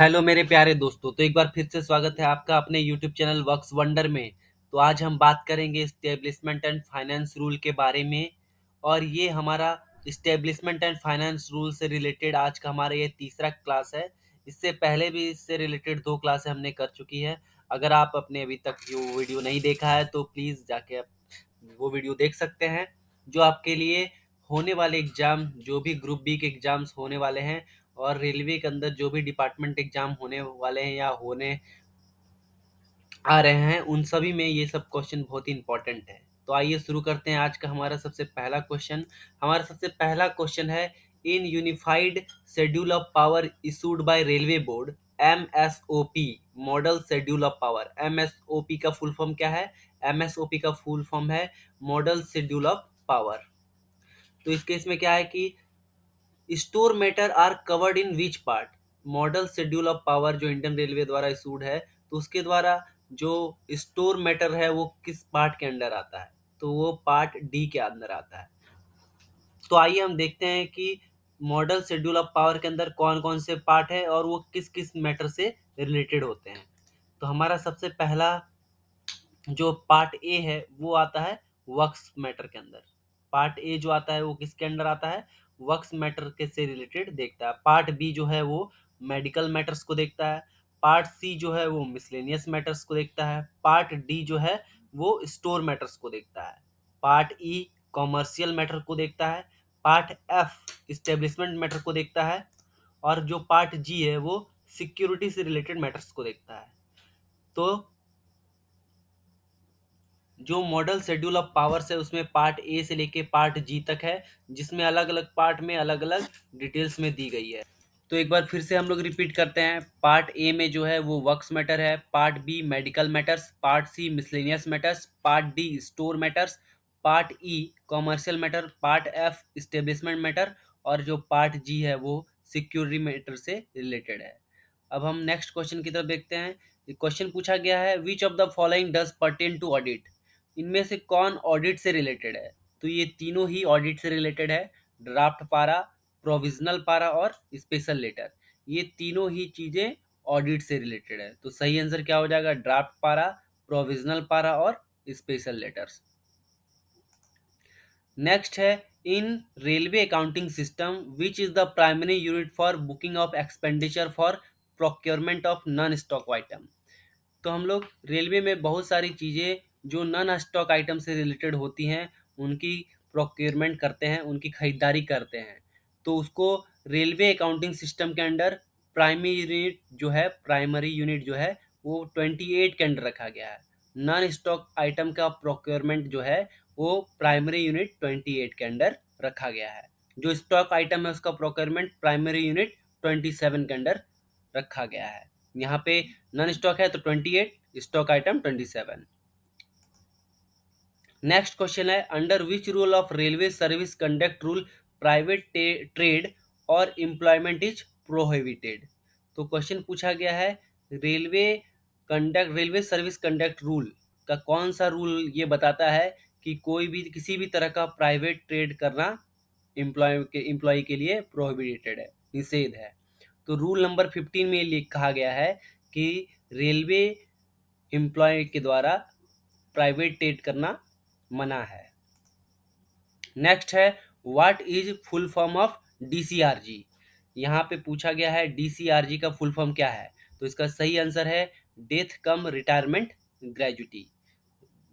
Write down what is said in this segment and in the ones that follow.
Hello मेरे प्यारे दोस्तों। तो एक बार फिर से स्वागत है आपका अपने यूट्यूब चैनल वर्क्स वंडर में। तो आज हम बात करेंगे इस्टेब्लिशमेंट एंड फाइनेंस रूल के बारे में। और ये हमारा इस्टेब्लिशमेंट एंड फाइनेंस रूल से रिलेटेड आज का हमारा ये तीसरा क्लास है। इससे पहले भी इससे रिलेटेड दो क्लासें हमने कर चुकी है। अगर आप अपने अभी तक जो वीडियो नहीं देखा है तो प्लीज़ जाके आप वो वीडियो देख सकते हैं, जो आपके लिए होने वाले एग्ज़ाम, जो भी ग्रुप बी के एग्ज़ाम्स होने वाले हैं और रेलवे के अंदर जो भी डिपार्टमेंट एग्ज़ाम होने वाले हैं या होने आ रहे हैं, उन सभी में ये सब क्वेश्चन बहुत ही इंपॉर्टेंट है। तो आइए शुरू करते हैं आज का हमारा सबसे पहला क्वेश्चन। हमारा सबसे पहला क्वेश्चन है, in unified schedule of powers issued by railway board MSOP, model schedule of power. MSOP का फुल फॉर्म क्या है? एमएसओपी का फुल फॉर्म है मॉडल शेड्यूल ऑफ पावर। तो इस केस में क्या है कि store matter are covered in which part. Model schedule of power जो इंडियन रेलवे द्वारा इशूड है, तो उसके द्वारा जो स्टोर मैटर है वो किस पार्ट के अंडर आता है? तो वो पार्ट डी के अंदर आता है। तो आइए हम देखते हैं कि मॉडल शेड्यूल ऑफ पावर के अंदर कौन कौन से पार्ट है और वो किस किस मैटर से रिलेटेड होते हैं। तो हमारा सबसे पहला जो पार्ट ए है वो आता है वर्क्स मैटर के अंदर। पार्ट ए जो आता है वो किसके अंडर आता है? वर्क्स मैटर के से रिलेटेड देखता है। पार्ट बी जो है वो मेडिकल मैटर्स को देखता है। पार्ट सी जो है वो मिसलेनियस मैटर्स को देखता है। पार्ट डी जो है वो स्टोर मैटर्स को देखता है। पार्ट ई कॉमर्शियल मैटर को देखता है। पार्ट एफ इस्टेब्लिशमेंट मैटर को देखता है। और जो पार्ट जी है वो सिक्योरिटी से रिलेटेड मैटर्स को देखता है। तो जो मॉडल शेड्यूल ऑफ पावर्स है उसमें पार्ट ए से लेके पार्ट जी तक है, जिसमें अलग अलग पार्ट में अलग अलग डिटेल्स में दी गई है। तो एक बार फिर से हम लोग रिपीट करते हैं। पार्ट ए में जो है वो वर्क्स मैटर है। Part B medical matters. Part C miscellaneous matters. Part D store matters. Part E commercial matter. Part F establishment matter. और जो पार्ट जी है वो सिक्योरिटी मैटर से रिलेटेड है। अब हम नेक्स्ट क्वेश्चन की तरफ देखते हैं। क्वेश्चन पूछा गया है, which of the following does pertain to audit. इनमें से कौन ऑडिट से रिलेटेड है? तो ये तीनों ही ऑडिट से रिलेटेड है। ड्राफ्ट पारा, प्रोविजनल पारा और स्पेशल लेटर, ये तीनों ही चीज़ें ऑडिट से रिलेटेड है। तो सही आंसर क्या हो जाएगा? ड्राफ्ट पारा, प्रोविजनल पारा और स्पेशल लेटर्स। नेक्स्ट है, in railway accounting system which is the primary unit for booking of expenditure for procurement of non stock item. तो हम लोग रेलवे में बहुत सारी चीज़ें जो नॉन स्टॉक आइटम से रिलेटेड होती हैं उनकी प्रोक्योरमेंट करते हैं, उनकी खरीदारी करते हैं। तो उसको रेलवे अकाउंटिंग सिस्टम के अंडर प्राइमरी यूनिट जो है वो 28 के अंडर रखा गया है। नॉन स्टॉक आइटम का प्रोक्योरमेंट जो है वो प्राइमरी यूनिट 28 के अंडर रखा गया है। जो स्टॉक आइटम है उसका प्रोक्योरमेंट प्राइमरी यूनिट 27 के अंडर रखा गया है। यहाँ पे नॉन स्टॉक है तो 28, स्टॉक आइटम 27। नेक्स्ट क्वेश्चन है, under which rule of railway service conduct rule private trade और एम्प्लॉयमेंट इज प्रोहिबिटेड। तो क्वेश्चन पूछा गया है, रेलवे सर्विस कंडक्ट रूल का कौन सा रूल ये बताता है कि कोई भी किसी भी तरह का प्राइवेट ट्रेड करना एम्प्लॉय के लिए प्रोहिबिटेड है, निषेध है। तो रूल नंबर 15 में लिखा गया है कि रेलवे एम्प्लॉय के द्वारा प्राइवेट ट्रेड करना मना है। नेक्स्ट है, what is full form of DCRG. यहाँ पे पूछा गया है डीसीआरजी का फुल फॉर्म क्या है। तो इसका सही आंसर है डेथ कम रिटायरमेंट ग्रेजुटी।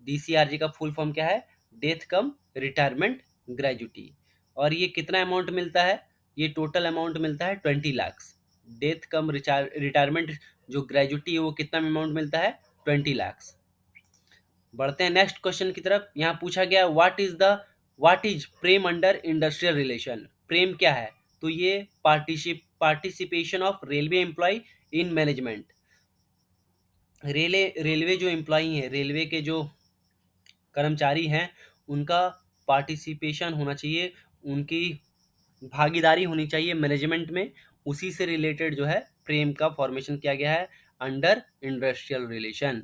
डीसीआरजी का फुल फॉर्म क्या है? डेथ कम रिटायरमेंट ग्रेजुटी। और ये कितना अमाउंट मिलता है? ये टोटल अमाउंट मिलता है 20 लाख। डेथ कम रिटायरमेंट जो ग्रेजुटी है वो कितना अमाउंट मिलता है? 20 लाख। बढ़ते हैं नेक्स्ट क्वेश्चन की तरफ। यहाँ पूछा गया what is PREM under industrial relation. PREM क्या है? तो ये participation of railway employee in management. Railway जो एम्प्लॉय हैं, रेलवे के जो कर्मचारी हैं, उनका पार्टिसिपेशन होना चाहिए, उनकी भागीदारी होनी चाहिए मैनेजमेंट में। उसी से रिलेटेड जो है प्रेम का फॉर्मेशन किया गया है अंडर इंडस्ट्रियल रिलेशन।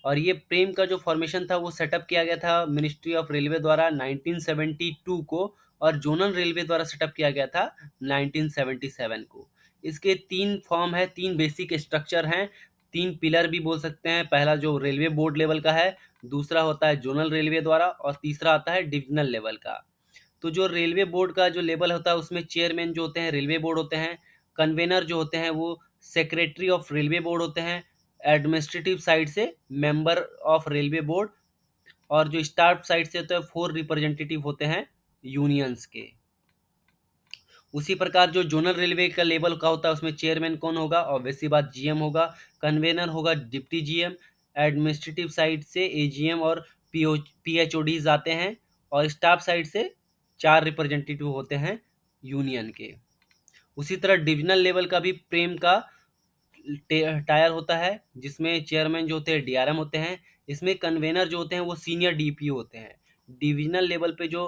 और ये प्रेम का जो फॉर्मेशन था वो सेटअप किया गया था मिनिस्ट्री ऑफ रेलवे द्वारा 1972 को, और जोनल रेलवे द्वारा सेटअप किया गया था 1977 को। इसके 3 फॉर्म है, 3 बेसिक स्ट्रक्चर हैं, 3 पिलर भी बोल सकते हैं। पहला जो रेलवे बोर्ड लेवल का है, दूसरा होता है जोनल रेलवे द्वारा और तीसरा आता है डिविजनल लेवल का। तो जो रेलवे बोर्ड का जो लेवल होता है उसमें चेयरमैन जो होते हैं रेलवे बोर्ड होते हैं, कन्वेनर जो होते हैं वो सेक्रेटरी ऑफ रेलवे बोर्ड होते हैं, एडमिनिस्ट्रेटिव साइड से मेंबर ऑफ रेलवे बोर्ड, और जो स्टाफ साइड से होते हैं 4 रिप्रेजेंटेटिव होते हैं यूनियंस के। उसी प्रकार जो जोनल रेलवे का लेवल का होता है उसमें चेयरमैन कौन होगा, ऑब्वियस सी बात जीएम होगा, कन्वेनर होगा डिप्टी जीएम, एडमिनिस्ट्रेटिव साइड से एजीएम और पीएचओडीज आते हैं, और स्टाफ साइड से 4 रिप्रेजेंटेटिव होते हैं यूनियन के। उसी तरह डिविजनल लेवल का भी प्रेम का टायर होता है, जिसमें चेयरमैन जो होते हैं डीआरएम होते हैं। इसमें कन्वेनर जो होते हैं वो सीनियर डीपीओ होते हैं। डिविजनल लेवल पे जो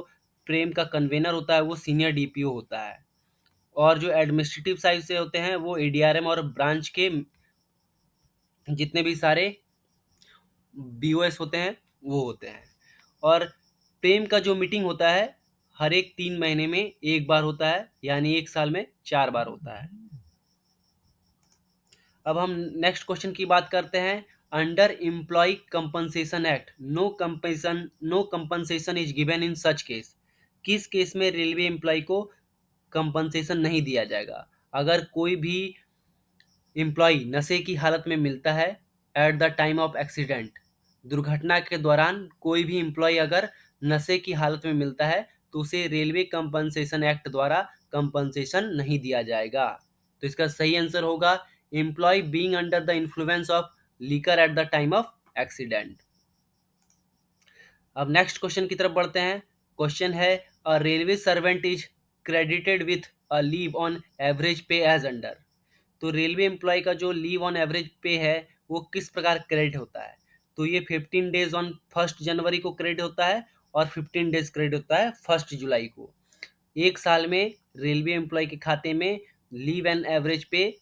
प्रेम का कन्वेनर होता है वो सीनियर डीपीओ होता है, और जो एडमिनिस्ट्रेटिव साइड से होते हैं वो एडीआरएम और ब्रांच के जितने भी सारे बीओएस होते हैं वो होते हैं। और प्रेम का जो मीटिंग होता है हर एक 3 महीने में एक बार होता है, यानी एक साल में 4 बार होता है। अब हम नेक्स्ट क्वेश्चन की बात करते हैं। Under employee compensation act no compensation is given in such case. किस केस में रेलवे एम्प्लॉय को कंपनसेशन नहीं दिया जाएगा? अगर कोई भी एम्प्लॉय नशे की हालत में मिलता है eight the time of accident, दुर्घटना के दौरान कोई भी एम्प्लॉय अगर नशे की हालत में मिलता है तो उसे रेलवे कंपनसेशन एक्ट द्वारा कंपनसेशन नहीं दिया जाएगा। तो इसका सही आंसर होगा employee being under the influence of liquor at the time of accident. अब नेक्स्ट क्वेश्चन की तरफ बढ़ते हैं। क्वेश्चन है a railway servant is credited with a leave on average pay as under. तो रेलवे एम्प्लॉय का जो लीव ऑन एवरेज पे है वो किस प्रकार क्रेडिट होता है? तो ये 15 डेज ऑन 1 जनवरी को क्रेडिट होता है और 15 डेज क्रेडिट होता है 1 जुलाई को। एक साल में रेलवे एम्प्लॉय के खाते में लीव एंड एवरेज पे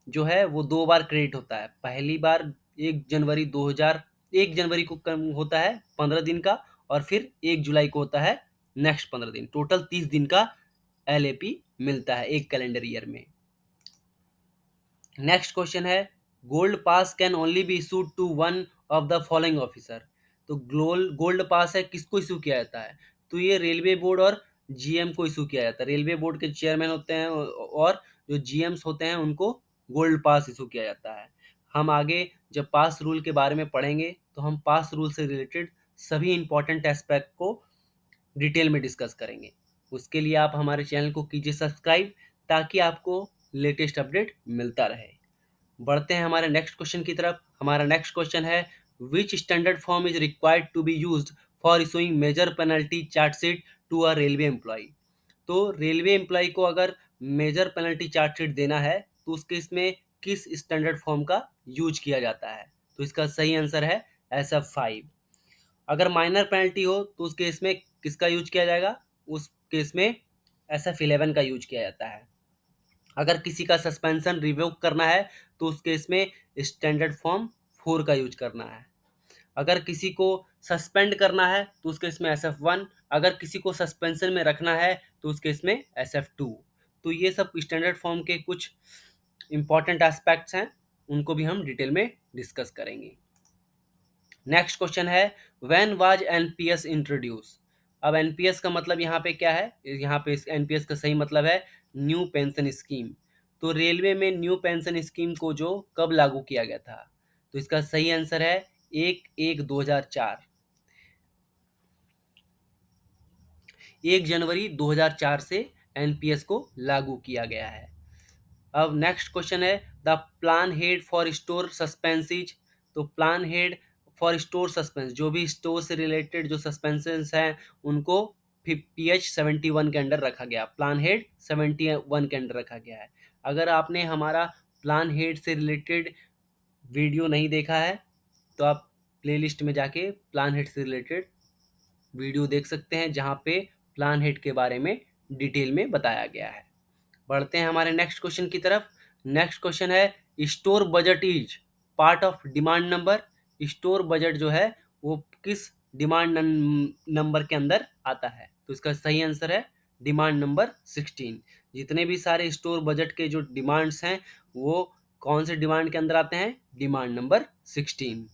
जो है वो 2 बार क्रेडिट होता है। पहली बार 1 जनवरी को कम होता है 15 दिन का, और फिर 1 जुलाई को होता है नेक्स्ट 15 दिन। टोटल 30 दिन का एलएपी मिलता है एक कैलेंडर ईयर में। नेक्स्ट क्वेश्चन है gold pass can only be issued to one of the following officer. तो गोल्ड पास है किसको इशू किया जाता है? तो ये रेलवे बोर्ड और जीएम को इशू किया जाता है। रेलवे बोर्ड के चेयरमैन होते हैं और जो जीएम्स होते हैं उनको गोल्ड पास इशू किया जाता है। हम आगे जब पास रूल के बारे में पढ़ेंगे तो हम पास रूल से रिलेटेड सभी इंपॉर्टेंट एस्पेक्ट को डिटेल में डिस्कस करेंगे। उसके लिए आप हमारे चैनल को कीजिए सब्सक्राइब ताकि आपको लेटेस्ट अपडेट मिलता रहे। बढ़ते हैं हमारे नेक्स्ट क्वेश्चन की तरफ। हमारा नेक्स्ट क्वेश्चन है which standard form is required to be used for issuing major penalty chargesheet to a railway employee. तो रेलवे एम्प्लॉय को अगर मेजर पेनल्टी चार्जशीट देना है तो उसके इसमें किस स्टैंडर्ड फॉर्म का यूज किया जाता है? तो इसका सही आंसर है SF5। अगर माइनर पेनल्टी हो तो उस केस में किसका यूज किया जाएगा? उस केस में SF11 का यूज किया जाता है। अगर किसी का सस्पेंशन रिवोक करना है तो उस केस में स्टैंडर्ड फॉर्म 4 का यूज करना है। अगर किसी को सस्पेंड करना है तो उस केस में SF1, अगर किसी को सस्पेंशन में रखना है तो उस केस में SF2। तो ये सब स्टैंडर्ड फॉर्म के कुछ इंपॉर्टेंट एस्पेक्ट्स हैं, उनको भी हम डिटेल में डिस्कस करेंगे। नेक्स्ट क्वेश्चन है व्हेन वाज एनपीएस इंट्रोड्यूस। अब एनपीएस का मतलब यहाँ पे क्या है? यहाँ पे एनपीएस का सही मतलब है न्यू पेंशन स्कीम। तो रेलवे में न्यू पेंशन स्कीम को जो कब लागू किया गया था? तो इसका सही आंसर है 1/1/2004। 1 जनवरी 2004 से एनपीएस को लागू किया गया है। अब नेक्स्ट क्वेश्चन है the plan head for store suspenses. तो plan head for store suspense, जो भी स्टोर से रिलेटेड जो सस्पेंसेस हैं उनको PH71 के अंडर रखा गया, प्लान हेड 71 के अंडर रखा गया है। अगर आपने हमारा प्लान हेड से रिलेटेड वीडियो नहीं देखा है तो आप प्लेलिस्ट में जाके प्लान हेड से रिलेटेड वीडियो देख सकते हैं जहाँ पे प्लान हेड के बारे में डिटेल में बताया गया है। बढ़ते हैं हमारे नेक्स्ट क्वेश्चन की तरफ। नेक्स्ट क्वेश्चन है store budget is part of demand number. Store budget जो है वो किस डिमांड नंबर के अंदर आता है? तो इसका सही आंसर है डिमांड नंबर 16। जितने भी सारे स्टोर बजट के जो डिमांड्स हैं वो कौन से डिमांड के अंदर आते हैं? Demand number 16।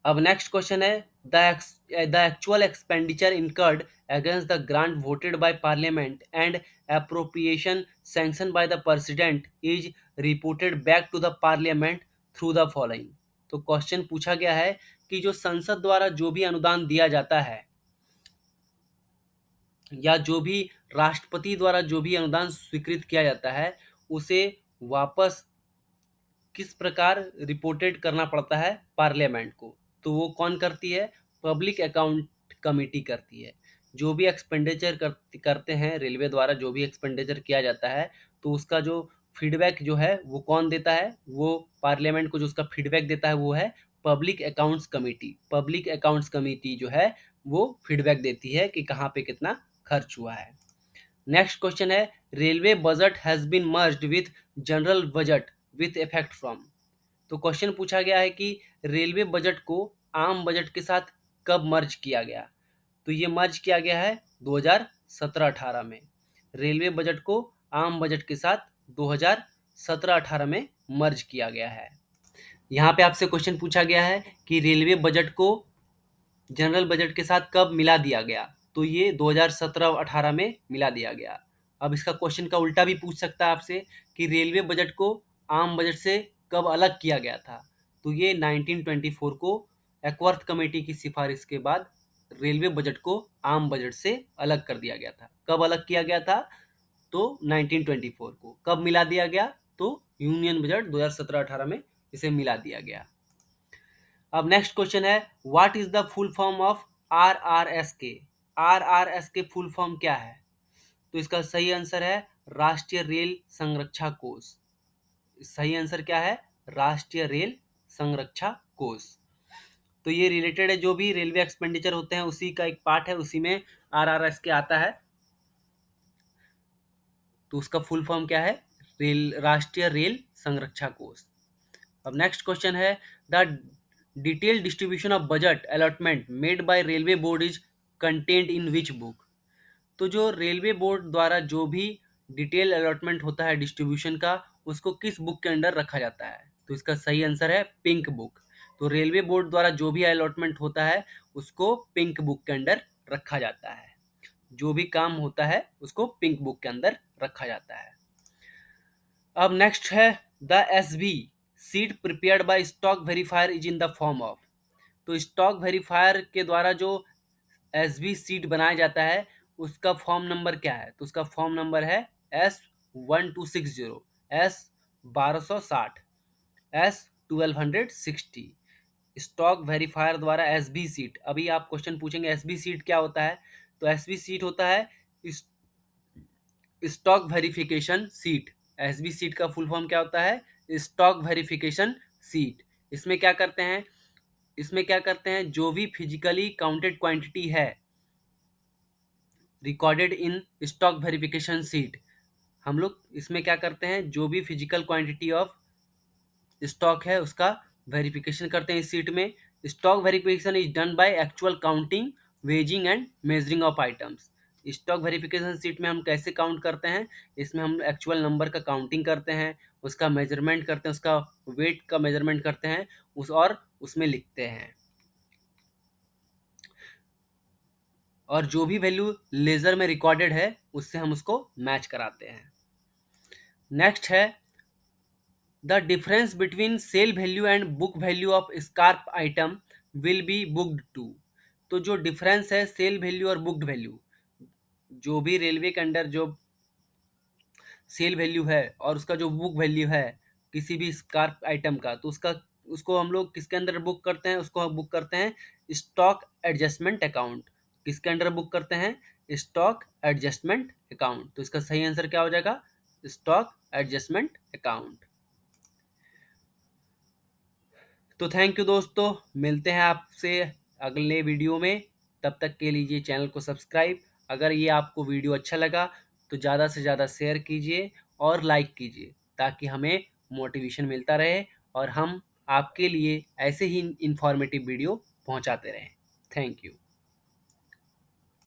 अब नेक्स्ट क्वेश्चन है, the actual expenditure incurred against the grant voted by parliament and appropriation sanction by the president is reported back to the parliament through the following. तो क्वेश्चन पूछा गया है कि जो संसद द्वारा जो भी अनुदान दिया जाता है या जो भी राष्ट्रपति द्वारा जो भी अनुदान स्वीकृत किया जाता है उसे वापस किस प्रकार रिपोर्टेड करना पड़ता है पार्लियामेंट को? तो वो कौन करती है? पब्लिक अकाउंट कमेटी करती है। जो भी एक्सपेंडिचर करते हैं रेलवे द्वारा, जो भी एक्सपेंडिचर किया जाता है तो उसका जो फीडबैक जो है वो कौन देता है? वो पार्लियामेंट को जो उसका फीडबैक देता है वो है public accounts committee. Public accounts committee जो है वो फीडबैक देती है कि कहाँ पे कितना खर्च हुआ है। नेक्स्ट क्वेश्चन है, railway budget has been merged with general budget with effect from. तो क्वेश्चन पूछा गया है कि रेलवे बजट को आम बजट के साथ कब मर्ज किया गया? तो ये मर्ज किया गया है 2017-18 में। रेलवे बजट को आम बजट के साथ 2017-18 में मर्ज किया गया है। यहाँ पे आपसे क्वेश्चन पूछा गया है कि रेलवे बजट को जनरल बजट के साथ कब मिला दिया गया? तो ये 2017-18 में मिला दिया गया। अब इसका क्वेश्चन का उल्टा भी पूछ सकता है आपसे कि रेलवे बजट को आम बजट से कब अलग किया गया था? तो ये 1924 को एकवर्थ कमेटी की सिफारिश के बाद रेलवे बजट को आम बजट से अलग कर दिया गया था। कब अलग किया गया था? तो 1924 को। कब मिला दिया गया? तो यूनियन बजट 2017-18 में इसे मिला दिया गया। अब नेक्स्ट क्वेश्चन है, what is the full form of RRSK? RRSK full form क्या है? तो इसका सही आंसर है राष्ट्रीय रेल संरक्षा कोष। सही आंसर क्या है? राष्ट्रीय रेल संरक्षा कोष। तो ये रिलेटेड है, जो भी रेलवे एक्सपेंडिचर होते हैं उसी का एक पार्ट है, उसी में RRSK आता है। तो उसका फुल फॉर्म क्या है? राष्ट्रीय रेल संरक्षा कोष। अब नेक्स्ट क्वेश्चन है, the detail distribution of budget allotment made by railway board is content in which book? तो जो रेलवे बोर्ड द्वारा जो भी डिटेल अलॉटमेंट होता है डिस्ट्रीब्यूशन का, उसको किस बुक के अंडर रखा जाता है? तो इसका सही आंसर है पिंक बुक। तो रेलवे बोर्ड द्वारा जो भी अलॉटमेंट होता है उसको पिंक बुक के अंडर रखा जाता है। जो भी काम होता है उसको पिंक बुक के अंदर रखा जाता है। अब नेक्स्ट है, the SV seat prepared by stock verifier is in the form of. तो स्टॉक वेरीफायर के द्वारा जो SV सीट बनाया जाता है उसका फॉर्म नंबर क्या है? तो उसका फॉर्म नंबर है S1260, S1260, S1260। Stock verifier द्वारा SB सीट। अभी आप क्वेश्चन पूछेंगे SB सीट क्या होता है? तो SB सीट होता है stock verification seat. SB seat का फुल फॉर्म क्या होता है? Stock verification seat. इसमें क्या करते हैं? इसमें क्या करते हैं, जो भी फिजिकली काउंटेड क्वांटिटी है recorded in stock verification seat, हम लोग इसमें क्या करते हैं, जो भी फिजिकल क्वांटिटी ऑफ स्टॉक है उसका वेरिफिकेशन करते हैं इस सीट में। Stock verification is done by actual counting, waging and measuring of items. Stock verification seat में हम कैसे काउंट करते हैं? इसमें हम एक्चुअल नंबर का काउंटिंग करते हैं, उसका मेजरमेंट करते हैं, उसका वेट का मेजरमेंट करते हैं और उसमें लिखते हैं, और जो भी वैल्यू लेजर में रिकॉर्डेड है उससे हम उसको मैच कराते हैं। नेक्स्ट है, the difference between sale value and book value of scrap item will be booked to. तो जो डिफरेंस है सेल वैल्यू और बुक्ड वैल्यू, जो भी रेलवे के अंडर जो सेल वैल्यू है और उसका जो बुक वैल्यू है किसी भी स्कार्प आइटम का, तो उसको हम लोग किसके अंदर बुक करते हैं? उसको हम बुक करते हैं स्टॉक एडजस्टमेंट अकाउंट। किसके अंडर बुक करते हैं? Stock adjustment account. तो इसका सही आंसर क्या हो जाएगा? Stock adjustment account. तो थैंक यू दोस्तों, मिलते हैं आपसे अगले वीडियो में। तब तक के लिए चैनल को सब्सक्राइब। अगर ये आपको वीडियो अच्छा लगा तो ज़्यादा से ज़्यादा शेयर कीजिए और लाइक कीजिए ताकि हमें मोटिवेशन मिलता रहे और हम आपके लिए ऐसे ही इंफॉर्मेटिव वीडियो पहुंचाते रहें। Thank you.